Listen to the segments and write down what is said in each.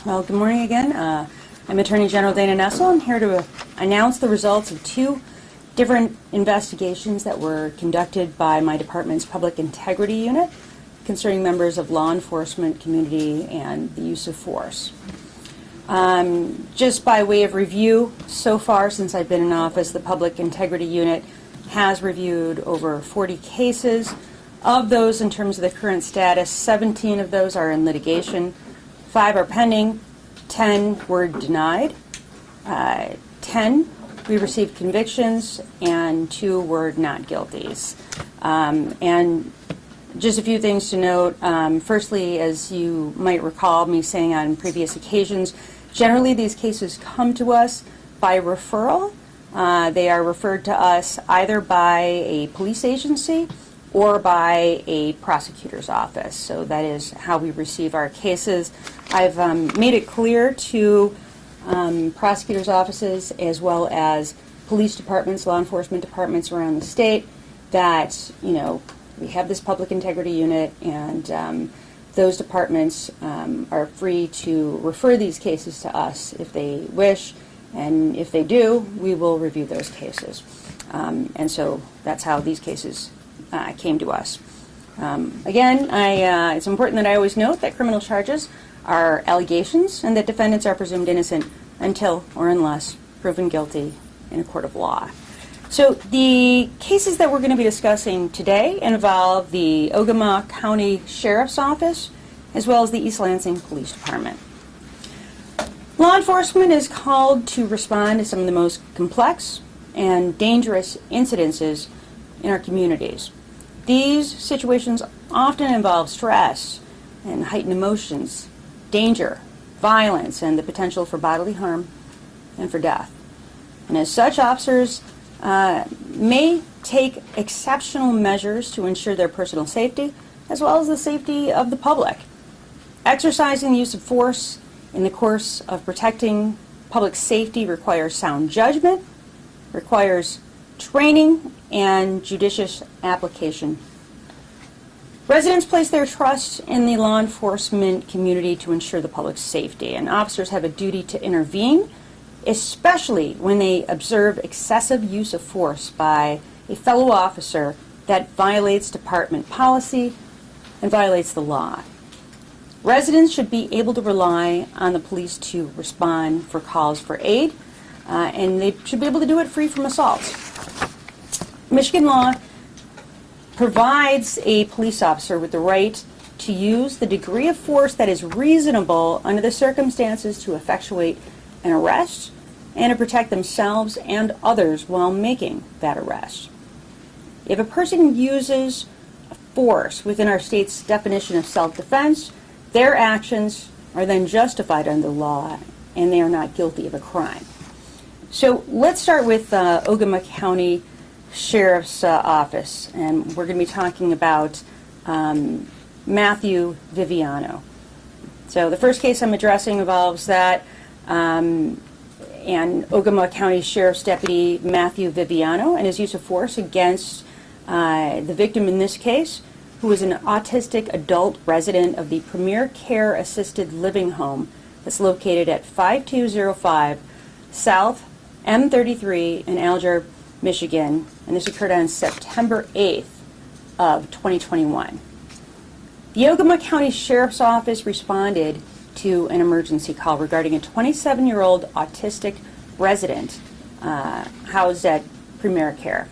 Well, good morning again. I'm Attorney General Dana Nessel. I'm here to announce the results of two different investigations that were conducted by my department's Public Integrity Unit concerning members of law enforcement community and the use of force. Just by way of review, so far since I've been in office, the Public Integrity Unit has reviewed over 40 cases. Of those, in terms of the current status, 17 of those are in litigation. 5 are pending, 10 were denied, 10 we received convictions, and 2 were not guilties. And just a few things to note. Firstly, as you might recall me saying on previous occasions, generally these cases come to us by referral. They are referred to us either by a police agency or by a prosecutor's office. So that is how we receive our cases. I've made it clear to prosecutors' offices as well as police departments, law enforcement departments around the state that, we have this Public Integrity Unit, and those departments are free to refer these cases to us if they wish, and if they do, we will review those cases. And so that's how these cases came to us. Again, it's important that I always note that criminal charges are allegations and that defendants are presumed innocent until or unless proven guilty in a court of law. So the cases that we're going to be discussing today involve the Ogama County Sheriff's Office as well as the East Lansing Police Department. Law enforcement is called to respond to some of the most complex and dangerous incidences in our communities. These situations often involve stress and heightened emotions, danger, violence, and the potential for bodily harm and for death. And as such, officers may take exceptional measures to ensure their personal safety as well as the safety of the public. Exercising the use of force in the course of protecting public safety requires sound judgment, requires training, and judicious application. Residents place their trust in the law enforcement community to ensure the public's safety, and officers have a duty to intervene, especially when they observe excessive use of force by a fellow officer that violates department policy and violates the law. Residents should be able to rely on the police to respond for calls for aid, and they should be able to do it free from assaults. Michigan law provides a police officer with the right to use the degree of force that is reasonable under the circumstances to effectuate an arrest and to protect themselves and others while making that arrest. If a person uses force within our state's definition of self-defense, their actions are then justified under the law and they are not guilty of a crime. So let's start with Ogama County Sheriff's Office, and we're going to be talking about Matthew Viviano. So the first case I'm addressing involves that and Ogama County Sheriff's Deputy Matthew Viviano and his use of force against the victim in this case, who is an autistic adult resident of the Premier Care Assisted Living Home that's located at 5205 South M33 in Alger, Michigan, and this occurred on September 8th of 2021. The Ogama County Sheriff's Office responded to an emergency call regarding a 27-year-old autistic resident housed at Premier Care.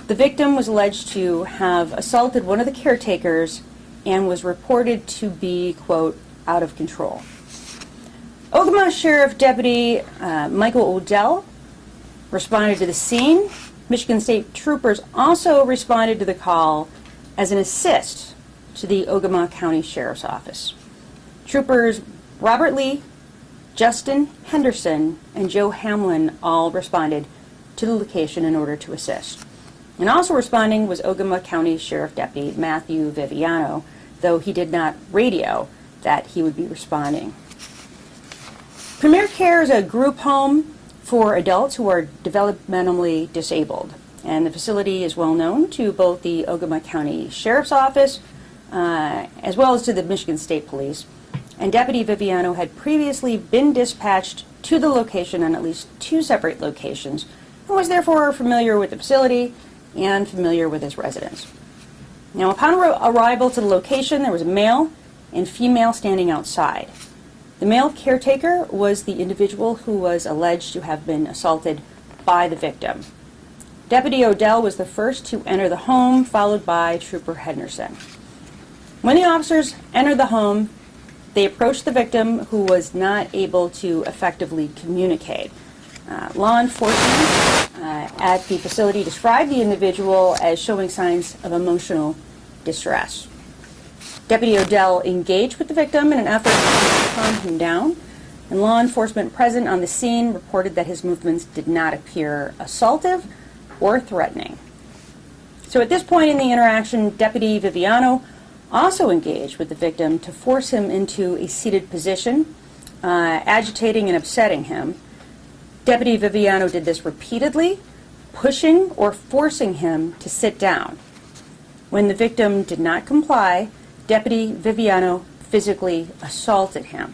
The victim was alleged to have assaulted one of the caretakers and was reported to be, quote, out of control. Ogama Sheriff Deputy Michael Odell responded to the scene. Michigan State troopers also responded to the call as an assist to the Ogama County Sheriff's Office. Troopers Robert Lee, Justin Henderson, and Joe Hamlin all responded to the location in order to assist. And also responding was Ogama County Sheriff Deputy Matthew Viviano, though he did not radio that he would be responding. Premier Care is a group home for adults who are developmentally disabled, and the facility is well known to both the Ogama County Sheriff's Office as well as to the Michigan State Police. and Deputy Viviano had previously been dispatched to the location on at least 2 separate locations and was therefore familiar with the facility and familiar with his residents. Now, upon arrival to the location, there was a male and female standing outside. The male caretaker was the individual who was alleged to have been assaulted by the victim. Deputy Odell was the first to enter the home, followed by Trooper Henderson. When the officers entered the home, they approached the victim, who was not able to effectively communicate. Law enforcement at the facility described the individual as showing signs of emotional distress. Deputy Odell engaged with the victim in an effort to calm him down, and law enforcement present on the scene reported that his movements did not appear assaultive or threatening. So at this point in the interaction, Deputy Viviano also engaged with the victim to force him into a seated position, agitating and upsetting him. Deputy Viviano did this repeatedly, pushing or forcing him to sit down. When the victim did not comply, Deputy Viviano physically assaulted him.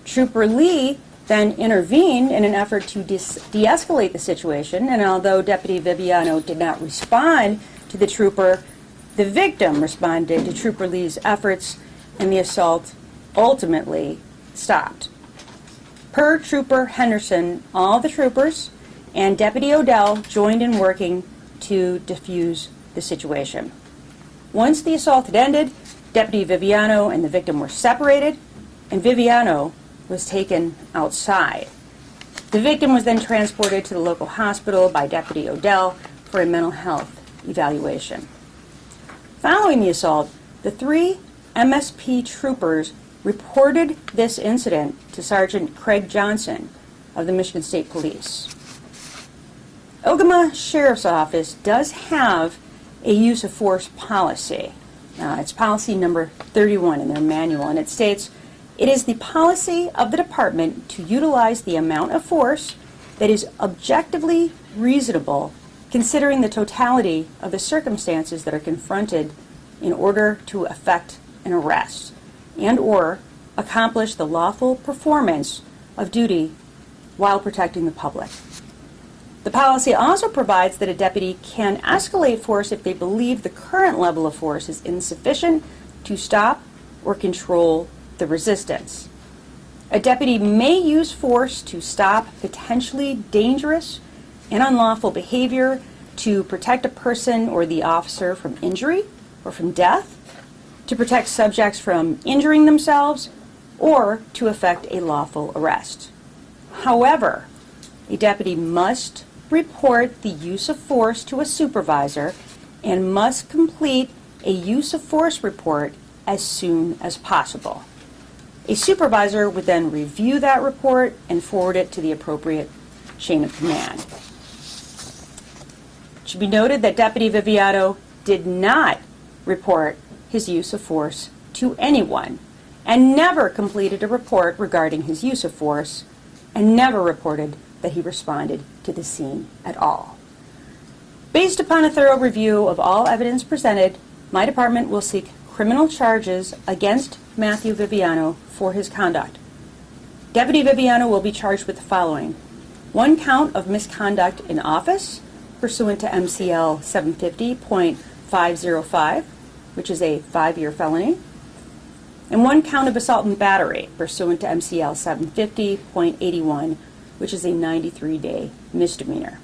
Trooper Lee then intervened in an effort to de-escalate the situation, and although Deputy Viviano did not respond to the trooper, the victim responded to Trooper Lee's efforts, and the assault ultimately stopped. Per Trooper Henderson, all the troopers and Deputy Odell joined in working to defuse the situation. Once the assault had ended, Deputy Viviano and the victim were separated, and Viviano was taken outside. The victim was then transported to the local hospital by Deputy Odell for a mental health evaluation. Following the assault, the 3 MSP troopers reported this incident to Sergeant Craig Johnson of the Michigan State Police. Ogama Sheriff's Office does have a use of force policy. It's policy number 31 in their manual, and it states, "It is the policy of the department to utilize the amount of force that is objectively reasonable considering the totality of the circumstances that are confronted in order to effect an arrest and or accomplish the lawful performance of duty while protecting the public." The policy also provides that a deputy can escalate force if they believe the current level of force is insufficient to stop or control the resistance. A deputy may use force to stop potentially dangerous and unlawful behavior, to protect a person or the officer from injury or from death, to protect subjects from injuring themselves, or to effect a lawful arrest. However, a deputy must report the use of force to a supervisor and must complete a use of force report as soon as possible. A supervisor would then review that report and forward it to the appropriate chain of command. It should be noted that Deputy Viviano did not report his use of force to anyone and never completed a report regarding his use of force and never reported that he responded to the scene at all. Based upon a thorough review of all evidence presented, my department will seek criminal charges against Matthew Viviano for his conduct. Deputy Viviano will be charged with the following: 1 count of misconduct in office pursuant to MCL 750.505, which is a 5-year felony, and 1 count of assault and battery pursuant to MCL 750.81, which is a 93-day misdemeanor.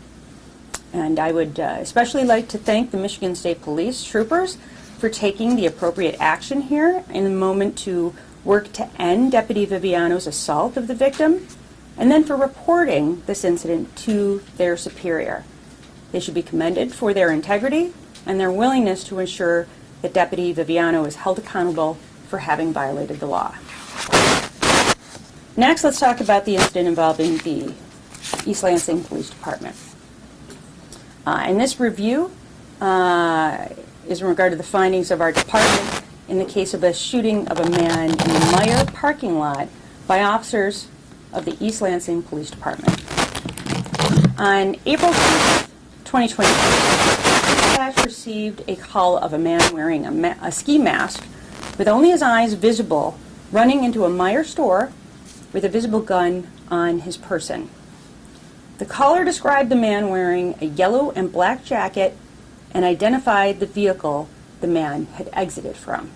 And I would especially like to thank the Michigan State Police troopers for taking the appropriate action here in the moment to work to end Deputy Viviano's assault of the victim, and then for reporting this incident to their superior. They should be commended for their integrity and their willingness to ensure that Deputy Viviano is held accountable for having violated the law. Next, let's talk about the incident involving the East Lansing Police Department. And this review is in regard to the findings of our department in the case of a shooting of a man in the Meyer parking lot by officers of the East Lansing Police Department. On April 2020, dispatch received a call of a man wearing a ski mask with only his eyes visible running into a Meijer store with a visible gun on his person. The caller described the man wearing a yellow and black jacket and identified the vehicle the man had exited from.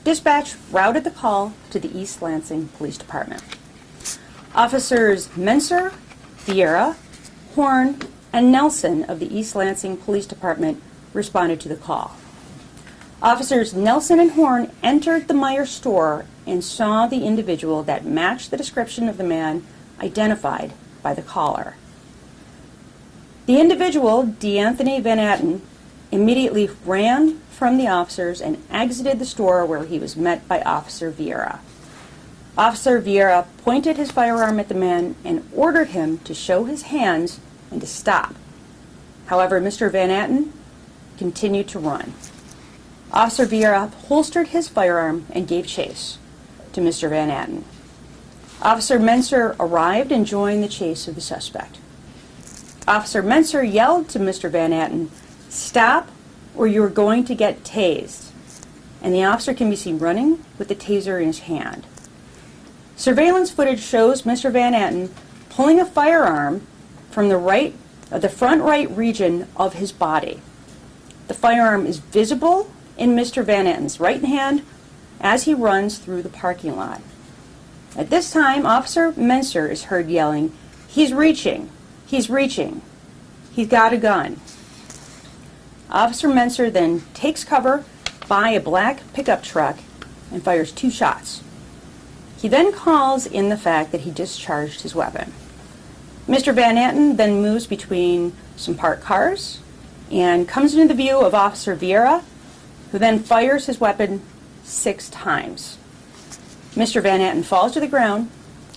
Dispatch routed the call to the East Lansing Police Department. Officers Menser, Vieira, Horn, and Nelson of the East Lansing Police Department responded to the call. Officers Nelson and Horn entered the Meijer store and saw the individual that matched the description of the man identified by the caller. The individual, DeAnthony Van Atten, immediately ran from the officers and exited the store, where he was met by Officer Vieira. Officer Vieira pointed his firearm at the man and ordered him to show his hands and to stop. However, Mr. Van Atten continued to run. Officer Vieira holstered his firearm and gave chase to Mr. Van Atten. Officer Menser arrived and joined the chase of the suspect. Officer Menser yelled to Mr. Van Atten, "Stop, or you're going to get tased." And the officer can be seen running with the taser in his hand. Surveillance footage shows Mr. Van Atten pulling a firearm from the front right region of his body. The firearm is visible in Mr. Van Atten's right hand as he runs through the parking lot. At this time, Officer Menser is heard yelling, "He's reaching! He's reaching! He's got a gun!" Officer Menser then takes cover by a black pickup truck and fires 2 shots. He then calls in the fact that he discharged his weapon. Mr. Van Atten then moves between some parked cars and comes into the view of Officer Vieira, who then fires his weapon 6 times. Mr. Van Atten falls to the ground,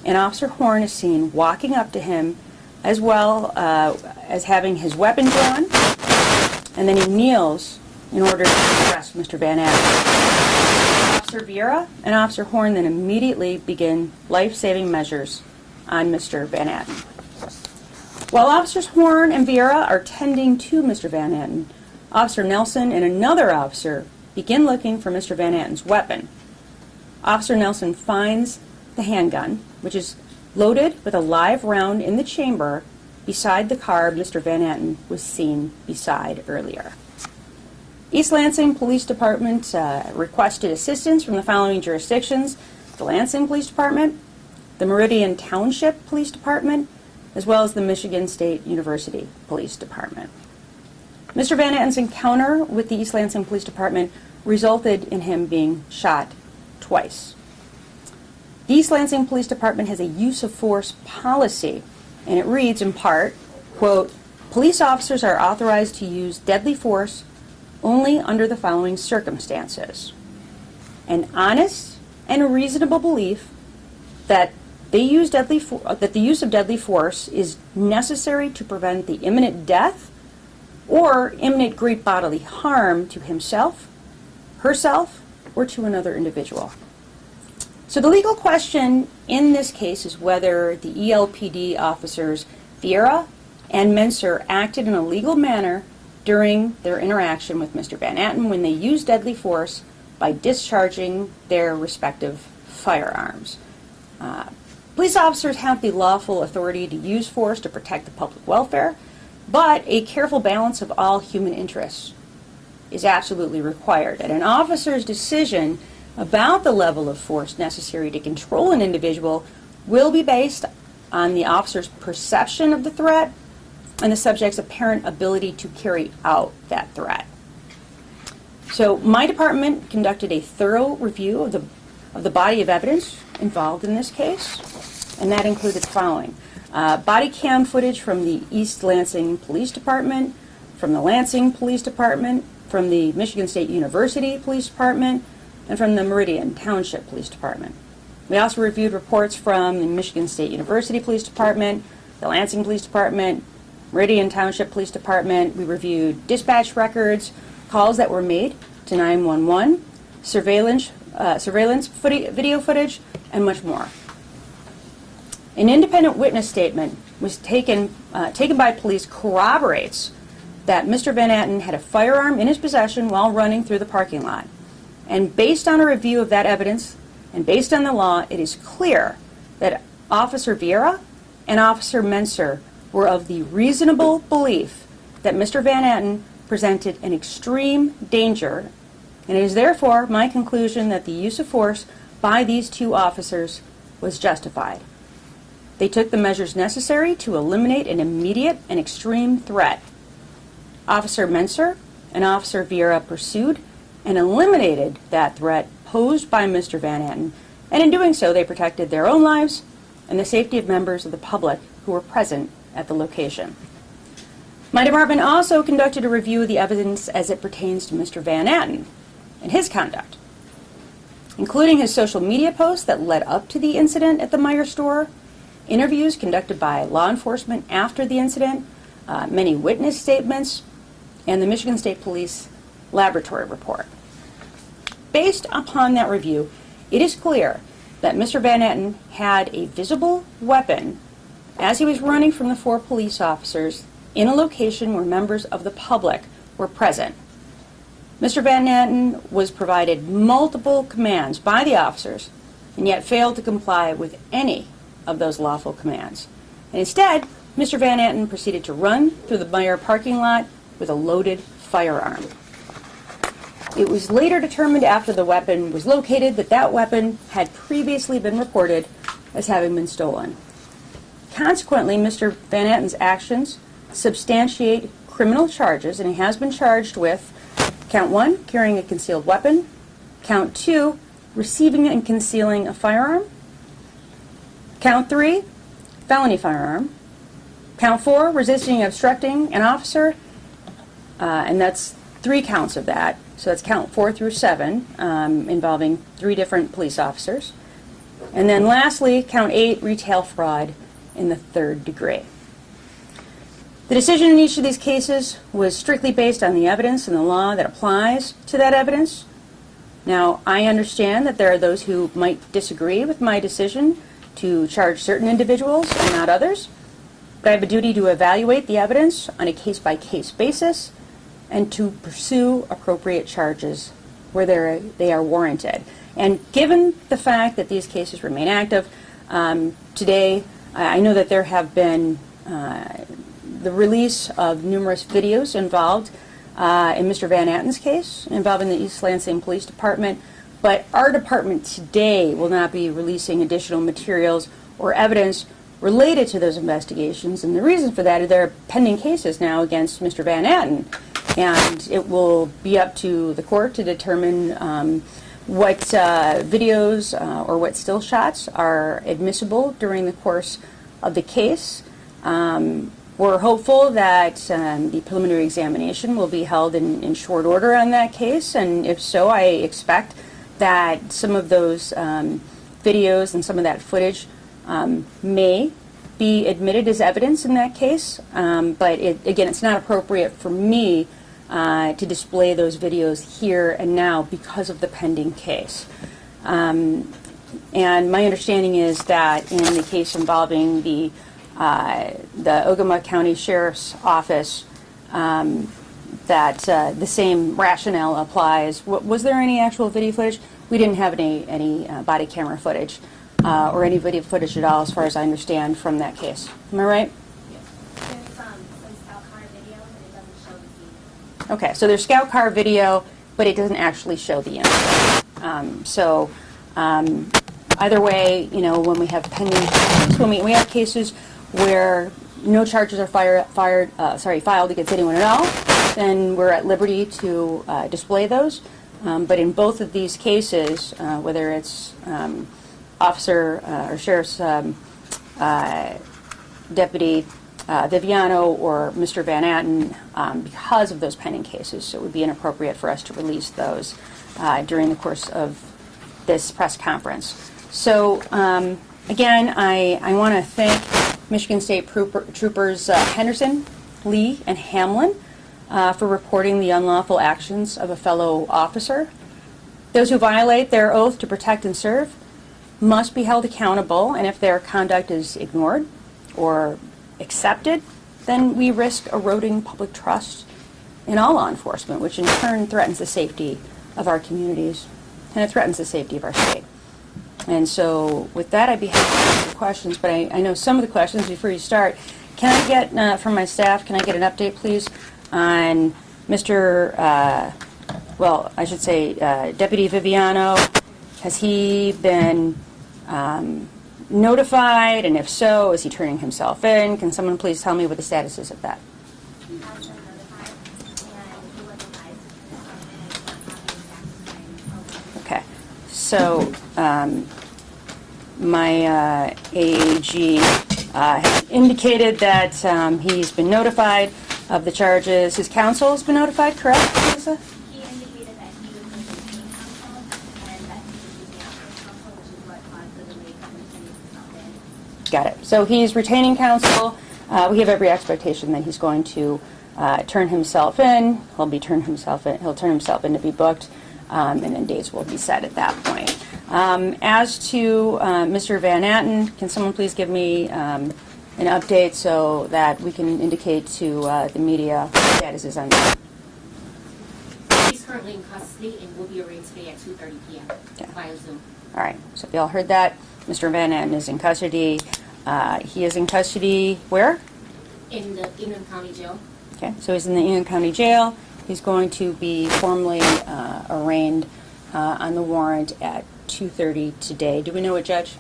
and Officer Horn is seen walking up to him, as well as having his weapon drawn, and then he kneels in order to arrest Mr. Van Atten. Officer Vieira and Officer Horn then immediately begin life-saving measures on Mr. Van Atten. While Officers Horn and Vieira are tending to Mr. Van Atten, Officer Nelson and another officer begin looking for Mr. Van Atten's weapon. Officer Nelson finds the handgun, which is loaded with a live round in the chamber beside the car Mr. Van Atten was seen beside earlier. East Lansing Police Department requested assistance from the following jurisdictions: the Lansing Police Department, the Meridian Township Police Department, as well as the Michigan State University Police Department. Mr. Van Atten's encounter with the East Lansing Police Department resulted in him being shot twice. The East Lansing Police Department has a use of force policy, and it reads in part, quote, "Police officers are authorized to use deadly force only under the following circumstances: an honest and reasonable belief that the use of deadly force is necessary to prevent the imminent death or imminent great bodily harm to himself, herself, or to another individual." So the legal question in this case is whether the ELPD officers Vieira and Menser acted in a legal manner during their interaction with Mr. Van Atten when they used deadly force by discharging their respective firearms. Police officers have the lawful authority to use force to protect the public welfare, but a careful balance of all human interests is absolutely required. And an officer's decision about the level of force necessary to control an individual will be based on the officer's perception of the threat and the subject's apparent ability to carry out that threat. So my department conducted a thorough review of the body of evidence involved in this case, and that included the following: body cam footage from the East Lansing Police Department, from the Lansing Police Department, from the Michigan State University Police Department, and from the Meridian Township Police Department. We also reviewed reports from the Michigan State University Police Department, the Lansing Police Department, Meridian Township Police Department. We reviewed dispatch records, calls that were made to 911, surveillance video footage, and much more. An independent witness statement was taken by police corroborates that Mr. Van Atten had a firearm in his possession while running through the parking lot. And based on a review of that evidence, And based on the law, it is clear that Officer Vieira and Officer Menser were of the reasonable belief that Mr. Van Atten presented an extreme danger, and it is therefore my conclusion that the use of force by these two officers was justified. They took the measures necessary to eliminate an immediate and extreme threat. Officer Menser and Officer Vieira pursued and eliminated that threat posed by Mr. Van Atten, and in doing so they protected their own lives and the safety of members of the public who were present at the location. My department also conducted a review of the evidence as it pertains to Mr. Van Atten and his conduct, including his social media posts that led up to the incident at the Meijer store, interviews conducted by law enforcement after the incident, many witness statements, and the Michigan State Police laboratory report. Based upon that review, it is clear that Mr. Van Atten had a visible weapon as he was running from the four police officers in a location where members of the public were present. Mr. Van Atten was provided multiple commands by the officers and yet failed to comply with any of those lawful commands. And instead, Mr. Van Atten proceeded to run through the Meijer parking lot with a loaded firearm. It was later determined after the weapon was located that that weapon had previously been reported as having been stolen. Consequently, Mr. Van Atten's actions substantiate criminal charges, and he has been charged with count 1, carrying a concealed weapon, count 2, receiving and concealing a firearm, count 3, felony firearm, count 4, resisting and obstructing an officer, and that's 3 counts of that. So that's count 4 through 7, involving 3 different police officers. And then lastly, count 8, retail fraud in the 3rd degree. The decision in each of these cases was strictly based on the evidence and the law that applies to that evidence. Now, I understand that there are those who might disagree with my decision to charge certain individuals and not others, but I have a duty to evaluate the evidence on a case-by-case basis and to pursue appropriate charges where they are warranted. And given the fact that these cases remain active, today I know that there have been the release of numerous videos involved in Mr. Van Atten's case involving the East Lansing Police Department, but our department today will not be releasing additional materials or evidence related to those investigations, and the reason for that is there are pending cases now against Mr. Van Atten, and it will be up to the court to determine what videos or what still shots are admissible during the course of the case. We're hopeful that the preliminary examination will be held in short order on that case, and if so, I expect that some of those videos and some of that footage may be admitted as evidence in that case, but again, it's not appropriate for me to display those videos here and now because of the pending case. And my understanding is that in the case involving the Ogama County Sheriff's Office, that the same rationale applies. Was there any actual video footage? We didn't have any body camera footage or any video footage at all, as far as I understand, from that case. Am I right? Yes. There's some scout car video, but it doesn't show the scene. Okay, so there's scout car video, but it doesn't actually show the incident. Either way, you know, when we have pending cases, when we have cases where no charges are filed against anyone at all, then we're at liberty to display those. But in both of these cases, whether it's Officer or Sheriff's Deputy Viviano or Mr. Van Atten, because of those pending cases, it would be inappropriate for us to release those during the course of this press conference. So again, I want to thank Michigan State Troopers Henderson, Lee, and Hamlin for reporting the unlawful actions of a fellow officer. Those who violate their oath to protect and serve must be held accountable, and if their conduct is ignored or accepted, then we risk eroding public trust in all law enforcement, which in turn threatens the safety of our communities and it threatens the safety of our state. And so with that, I'd be happy to answer questions, but I know some of the questions before you start. Can I get, from my staff, can I get an update, please, on Mr., well, I should say Deputy Viviano? Has he been notified, and if so, is he turning himself in? Can someone please tell me what the status is of that? He has been notified, and he was advised to turn himself in. Okay. So my AAG has indicated that he's been notified of the charges. His counsel has been notified, correct, Lisa? He indicated that he was going to retain counsel, and that he was using outside counsel, which is what caused the delay from turning himself in. Got it. So he's retaining counsel. We have every expectation that he's going to turn himself in. He'll turn himself in to be booked, and then dates will be set at that point. As to Mr. Van Atten, can someone please give me an update so that we can indicate to the media what the status is on that? He's currently in custody and will be arraigned today at 2:30 p.m. via Zoom. All right. So if y'all heard that, Mr. Van Atten is in custody. He is in custody where? In the Ingham County Jail. Okay. So he's in the Ingham County Jail. He's going to be formally arraigned on the warrant at 2:30 today. Do we know what judge?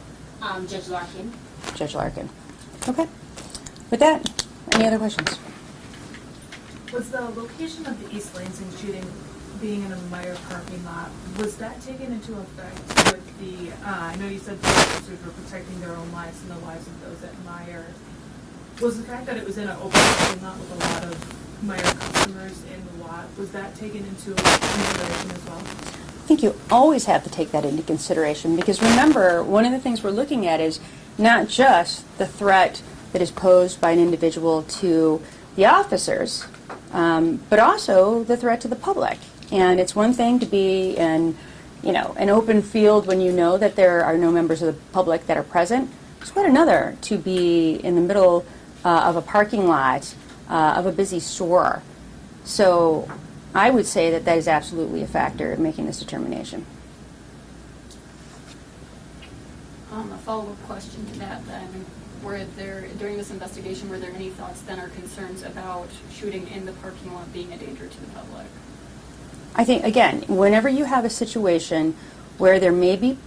Judge Larkin. Judge Larkin. Okay. With that, any other questions? Was the location of the East Lansing shooting being in a Meyer parking lot, was that taken into effect with the, I know you said the officers were protecting their own lives and the lives of those at Meyer. Was the fact that it was in an open parking lot with a lot of Meyer customers in the lot, was that taken into consideration as well? I think you always have to take that into consideration because remember, one of the things we're looking at is not just the threat that is posed by an individual to the officers, but also the threat to the public. And it's one thing to be in, an open field when you know that there are no members of the public that are present. It's quite another to be in the middle of a parking lot of a busy store. So I would say that that is absolutely a factor in making this determination. A follow-up question to that then. During this investigation, were there any thoughts then or concerns about shooting in the parking lot being a danger to the public? I think, again, whenever you have a situation where there may be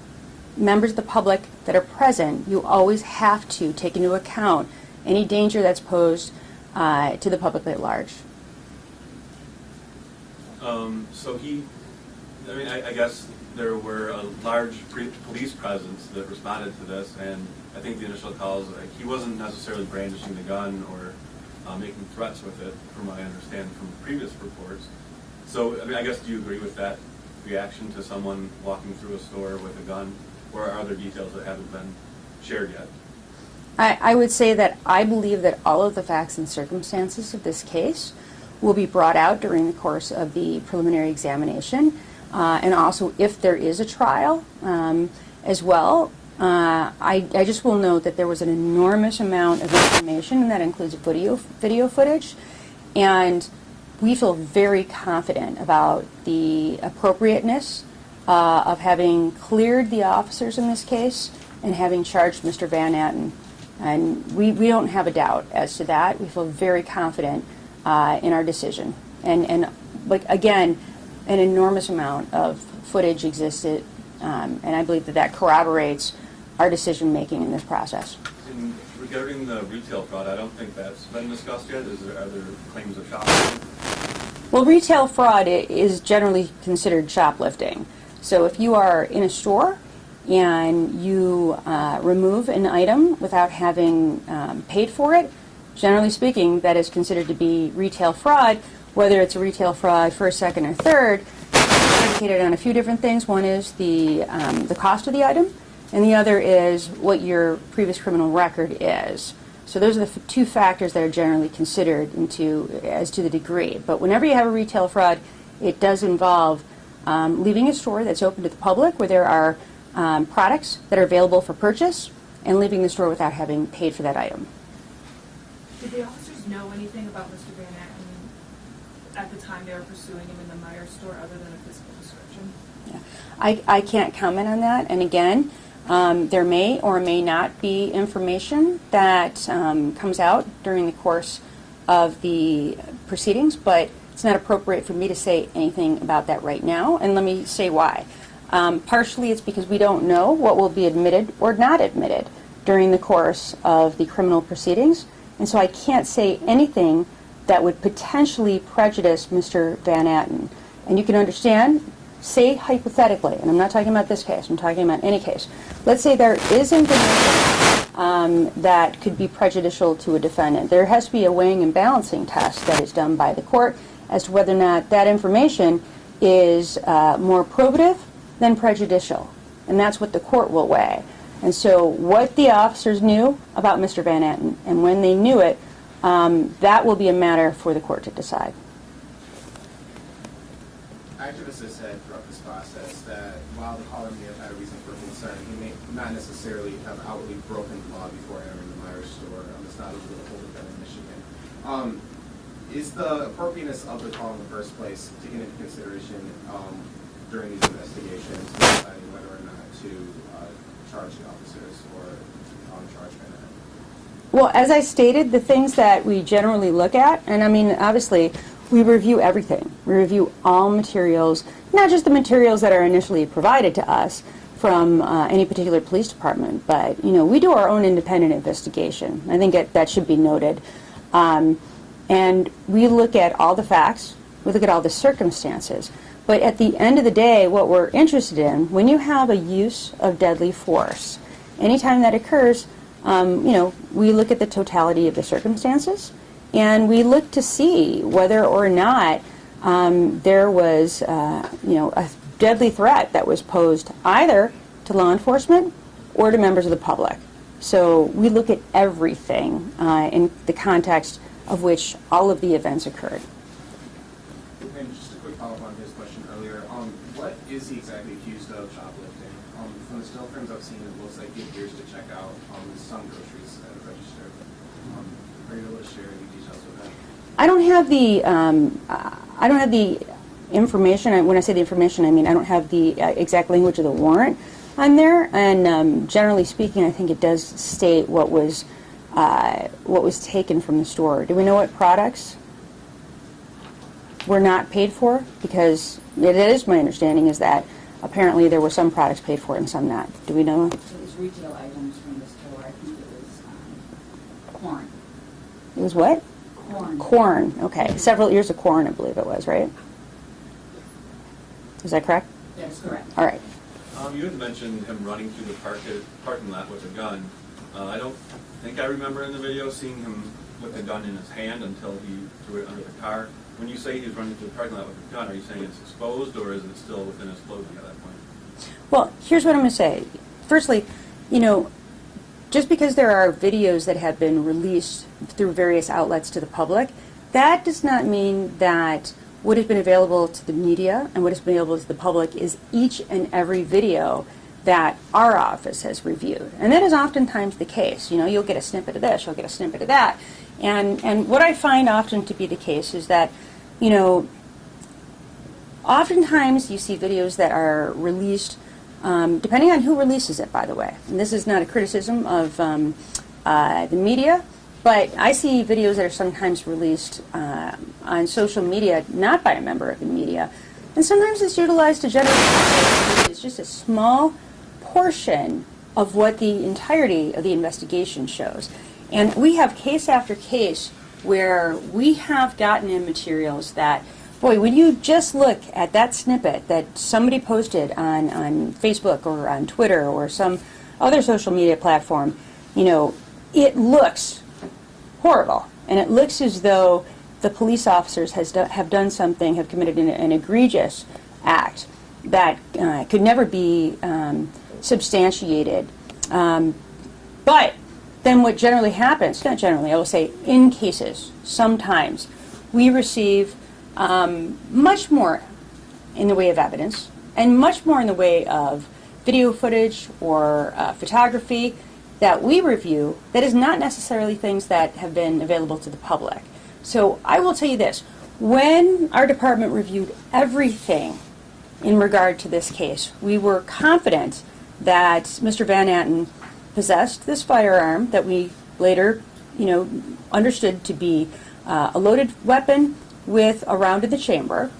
members of the public that are present, you always have to take into account any danger that's posed to the public at large. I guess there were a large police presence that responded to this, and I think the initial calls, he wasn't necessarily brandishing the gun or making threats with it, from what I understand from previous reports. So, I guess, do you agree with that reaction to someone walking through a store with a gun, or are there details that haven't been shared yet? I would say that I believe that all of the facts and circumstances of this case will be brought out during the course of the preliminary examination, and also if there is a trial as well. I just will note that there was an enormous amount of information, and that includes video footage, and we feel very confident about the appropriateness of having cleared the officers in this case and having charged Mr. Van Atten. And we don't have a doubt as to that. We feel very confident in our decision. And again, an enormous amount of footage existed, and I believe that corroborates our decision making in this process. And regarding the retail fraud, I don't think that's been discussed yet. Are there claims of shoplifting? Well, retail fraud is generally considered shoplifting. So if you are in a store and you remove an item without having paid for it, generally speaking, that is considered to be retail fraud. Whether it's a retail fraud first, second, or third, it's predicated on a few different things. One is the cost of the item, and the other is what your previous criminal record is. So those are the two factors that are generally considered as to the degree. But whenever you have a retail fraud, it does involve leaving a store that's open to the public where there are products that are available for purchase and leaving the store without having paid for that item. Did the officers know anything about Mr. Van Atten at the time they were pursuing him in the Meyer store other than a physical description? Yeah. I can't comment on that. And again, There may or may not be information that comes out during the course of the proceedings, but it's not appropriate for me to say anything about that right now, and let me say why. Partially it's because we don't know what will be admitted or not admitted during the course of the criminal proceedings, and so I can't say anything that would potentially prejudice Mr. Van Atten. And you can understand, say hypothetically, and I'm not talking about this case, I'm talking about any case. Let's say there is information that could be prejudicial to a defendant. There has to be a weighing and balancing test that is done by the court as to whether or not that information is more probative than prejudicial. And that's what the court will weigh. And so what the officers knew about Mr. Van Atten and when they knew it, that will be a matter for the court to decide. Activists have said throughout this process that while the caller may have had a reason for concern, he may not necessarily have outwardly broken the law before entering the Myers store. It's not illegal to hold a gun in Michigan. Is the appropriateness of the call in the first place taken into consideration during these investigations, deciding whether or not to charge the officers or charge Van Atten? Well, as I stated, the things that we generally look at, and I mean, obviously, we review everything. We review all materials, not just the materials that are initially provided to us from any particular police department, but, you know, we do our own independent investigation. I think that should be noted. And we look at all the facts, we look at all the circumstances, but at the end of the day, what we're interested in, when you have a use of deadly force, anytime that occurs, you know, we look at the totality of the circumstances, and we look to see whether or not there was, you know, a deadly threat that was posed either to law enforcement or to members of the public. So we look at everything in the context of which all of the events occurred. And just a quick follow-up on his question earlier. What is he exactly accused of shoplifting? From the still frames I've seen, it looks like he appears to check out some groceries at a register. Are you able to share any details with that? I don't have the information. When I say the information, I mean I don't have the exact language of the warrant on there. And generally speaking, I think it does state what was taken from the store. Do we know what products were not paid for? Because it is my understanding is that apparently there were some products paid for and some not. Do we know? It was retail items from the store. I think it was corn. It was what? Corn. Corn. Okay. Several ears of corn, I believe it was, right? Is that correct? That's correct. All right. You had mentioned him running through the parking lot with a gun. I don't think I remember in the video seeing him with the gun in his hand until he threw it under the car. When you say he's running through the parking lot with a gun, are you saying it's exposed or is it still within his clothing at that point? Well, here's what I'm going to say. Firstly, you know, just because there are videos that have been released through various outlets to the public, that does not mean that what has been available to the media and what has been available to the public is each and every video that our office has reviewed. And that is oftentimes the case. You know, you'll get a snippet of this, you'll get a snippet of that. And what I find often to be the case is that, you know, oftentimes you see videos that are released, depending on who releases it, by the way. And this is not a criticism of the media, but I see videos that are sometimes released on social media, not by a member of the media. And sometimes it's utilized to generate, it's just a small portion of what the entirety of the investigation shows. And we have case after case where we have gotten in materials that, boy, when you just look at that snippet that somebody posted on Facebook or on Twitter or some other social media platform, you know, it looks horrible. And it looks as though the police officers have done something, have committed an egregious act that could never be substantiated. But then what generally happens, not generally, I will say in cases, sometimes, we receive much more in the way of evidence and much more in the way of video footage or photography that we review that is not necessarily things that have been available to the public. So I will tell you this, when our department reviewed everything in regard to this case, we were confident that Mr. Van Atten possessed this firearm that we later, understood to be a loaded weapon with a round in the chamber.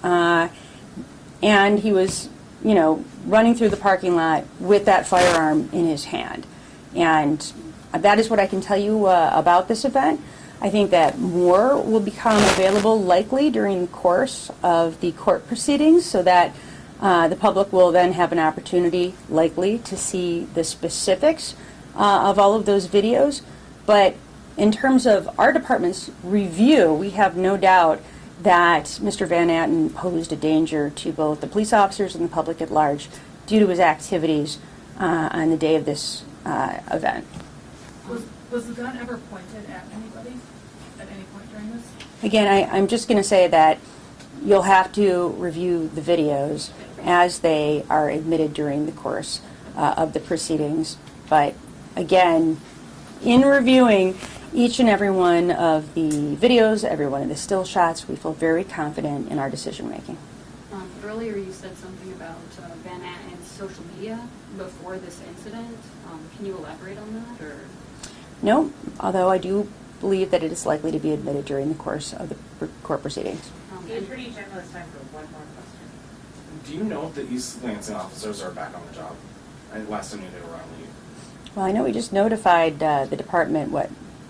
And he was, running through the parking lot with that firearm in his hand. And that is what I can tell you about this event. I think that more will become available likely during the course of the court proceedings so that the public will then have an opportunity likely to see the specifics of all of those videos. But in terms of our department's review, we have no doubt that Mr. Van Atten posed a danger to both the police officers and the public at large due to his activities on the day of this event. Was the gun ever pointed at anybody at any point during this? Again, I'm just going to say that you'll have to review the videos as they are admitted during the course of the proceedings. But again, in reviewing each and every one of the videos, every one of the still shots, we feel very confident in our decision making. Earlier you said something about Van Atten's social media before this incident. Can you elaborate on that? Or? No, although I do believe that it is likely to be admitted during the course of the court proceedings. The Attorney General has time for one more question. Do you know if the East Lansing officers are back on the job? And last time you knew they were on leave. Well, I know we just notified the department,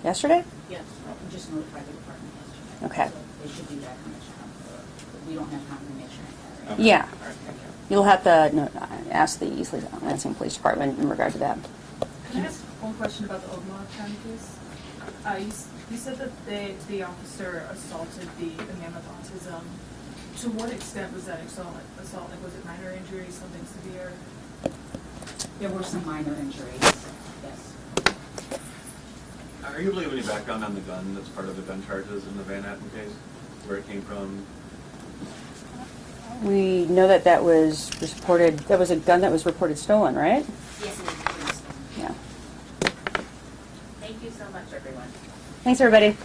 yesterday? Yes, we just notified the department yesterday. Okay. So they should be back on the job. But we don't have confirmation of that, right? Okay. Yeah. All right, thank you. You'll have to ask the East Lansing Police Department in regard to that. Can I ask one question about the Ogama County case? You said that the officer assaulted the man with autism. To what extent was that assault? Like, was it minor injuries, something severe? There were some minor injuries, yes. Are you able to give any background on the gun that's part of the gun charges in the Van Atten case? Where it came from? We know that was reported, that was a gun that was reported stolen, right? Yes, it is. Yeah. Thank you so much, everyone. Thanks, everybody.